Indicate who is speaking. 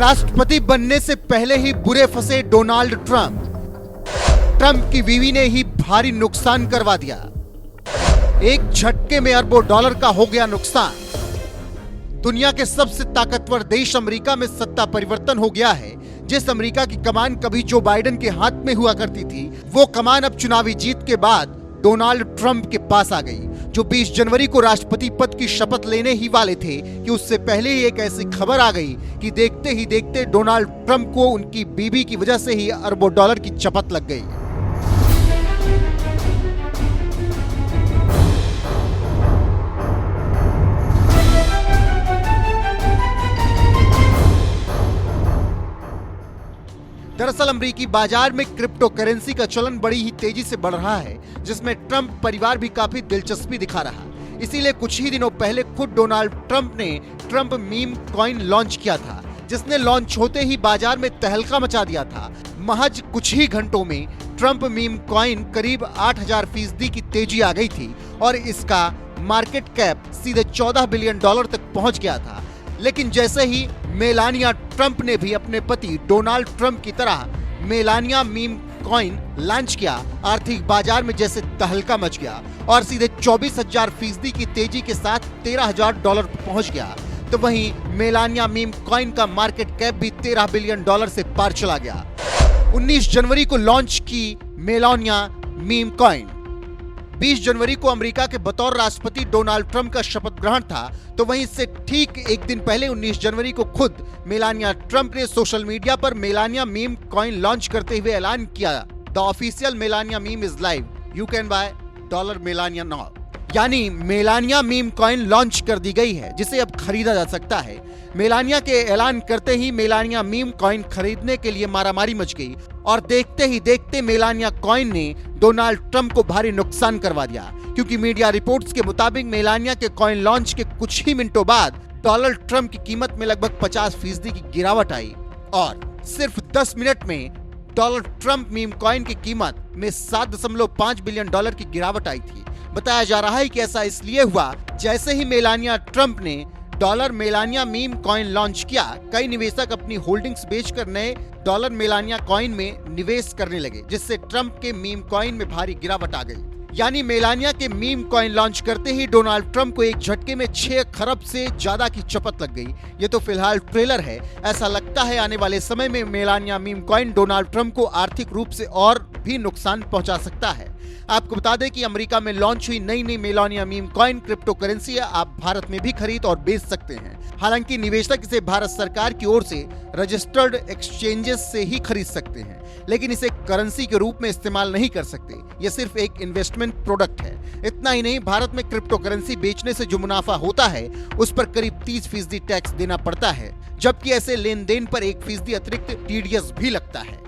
Speaker 1: राष्ट्रपति बनने से पहले ही बुरे फंसे डोनाल्ड ट्रंप की बीवी ने ही भारी नुकसान करवा दिया। एक झटके में अरबों डॉलर का हो गया नुकसान। दुनिया के सबसे ताकतवर देश अमेरिका में सत्ता परिवर्तन हो गया है। जिस अमेरिका की कमान कभी जो बाइडेन के हाथ में हुआ करती थी, वो कमान अब चुनावी जीत के बाद डोनाल्ड ट्रंप के पास आ गई, जो 20 जनवरी को राष्ट्रपति पद की शपथ लेने ही वाले थे कि उससे पहले ही एक ऐसी खबर आ गई कि देखते ही देखते डोनाल्ड ट्रंप को उनकी बीवी की वजह से ही अरबों डॉलर की चपत लग गई। दरअसल अमेरिकी बाजार में क्रिप्टो करेंसी का चलन बड़ी ही तेजी से बढ़ रहा है, जिसमें ट्रंप परिवार भी काफी दिलचस्पी दिखा रहा। इसीलिए कुछ ही दिनों पहले खुद डोनाल्ड ट्रंप ने ट्रंप मीम कॉइन लॉन्च किया था, जिसने लॉन्च होते ही बाजार में तहलका मचा दिया था। महज कुछ ही घंटों में ट्रंप मीम कॉइन करीब 8000% की तेजी आ गई थी और इसका मार्केट कैप सीधे $14 बिलियन तक पहुंच गया था। लेकिन जैसे ही मेलानिया ट्रंप ने भी अपने पति डोनाल्ड ट्रंप की तरह मेलानिया मीम कॉइन लॉन्च किया, आर्थिक बाजार में जैसे तहलका मच गया और सीधे 24,000% की तेजी के साथ $13,000 पहुंच गया। तो वहीं मेलानिया मीम कॉइन का मार्केट कैप भी $13 बिलियन से पार चला गया। 19 जनवरी को लॉन्च की मेलानिया मीम कॉइन। 20 जनवरी को अमेरिका के बतौर राष्ट्रपति डोनाल्ड ट्रंप का शपथ ग्रहण था, तो वहीं इससे ठीक एक दिन पहले 19 जनवरी को खुद मेलानिया ट्रंप ने सोशल मीडिया पर मेलानिया मीम कॉइन लॉन्च करते हुए ऐलान किया, the official Melania meme is live, you can buy $Melania now. यानी मेलानिया मीम कॉइन लॉन्च कर दी गई है, जिसे अब खरीदा जा सकता है। मेलानिया के ऐलान करते ही मेलानिया मीम कॉइन खरीदने के लिए मारामारी मच गई और देखते ही देखते मेलानिया कॉइन ने डोनाल्ड ट्रंप को भारी नुकसान करवा दिया, क्योंकि मीडिया रिपोर्ट्स के मुताबिक मेलानिया के कॉइन लॉन्च के कुछ ही मिनटों बाद डोनाल्ड ट्रंप की कीमत में लगभग 50% की गिरावट आई और सिर्फ 10 मिनट में डोनाल्ड ट्रंप मीम कॉइन की कीमत में $7.5 बिलियन की गिरावट आई थी। बताया जा रहा है कि ऐसा इसलिए हुआ, जैसे ही मेलानिया ट्रंप ने $मेलानिया मीम कॉइन लॉन्च किया, कई निवेशक अपनी होल्डिंग्स बेचकर नए $मेलानिया कॉइन में निवेश करने लगे, जिससे ट्रंप के मीम कॉइन में भारी गिरावट आ गई। यानी मेलानिया के मीम कॉइन लॉन्च करते ही डोनाल्ड ट्रंप को एक झटके में 6 खरब से ज्यादा की चपत लग गई। ये तो फिलहाल ट्रेलर है, ऐसा लगता है आने वाले समय में Melania meme coin Donald Trump को आर्थिक रूप से और भी नुकसान पहुंचा सकता है। आपको बता दें कि अमेरिका में लॉन्च हुई नई Melania meme coin crypto currency है, आप भारत में भी खरीद और बेच सकते हैं। हालांकि निवेशक इसे भारत सरकार की ओर से रजिस्टर्ड एक्सचेंजेस से ही खरीद सकते हैं, लेकिन इसे करेंसी के रूप में इस्तेमाल नहीं कर सकते। यह सिर्फ एक इन्वेस्टमेंट प्रोडक्ट है। इतना ही नहीं, भारत में क्रिप्टो करेंसी बेचने से जो मुनाफा होता है उस पर करीब 30% टैक्स देना पड़ता है, जबकि ऐसे लेन देन पर 1% अतिरिक्त TDS भी लगता है।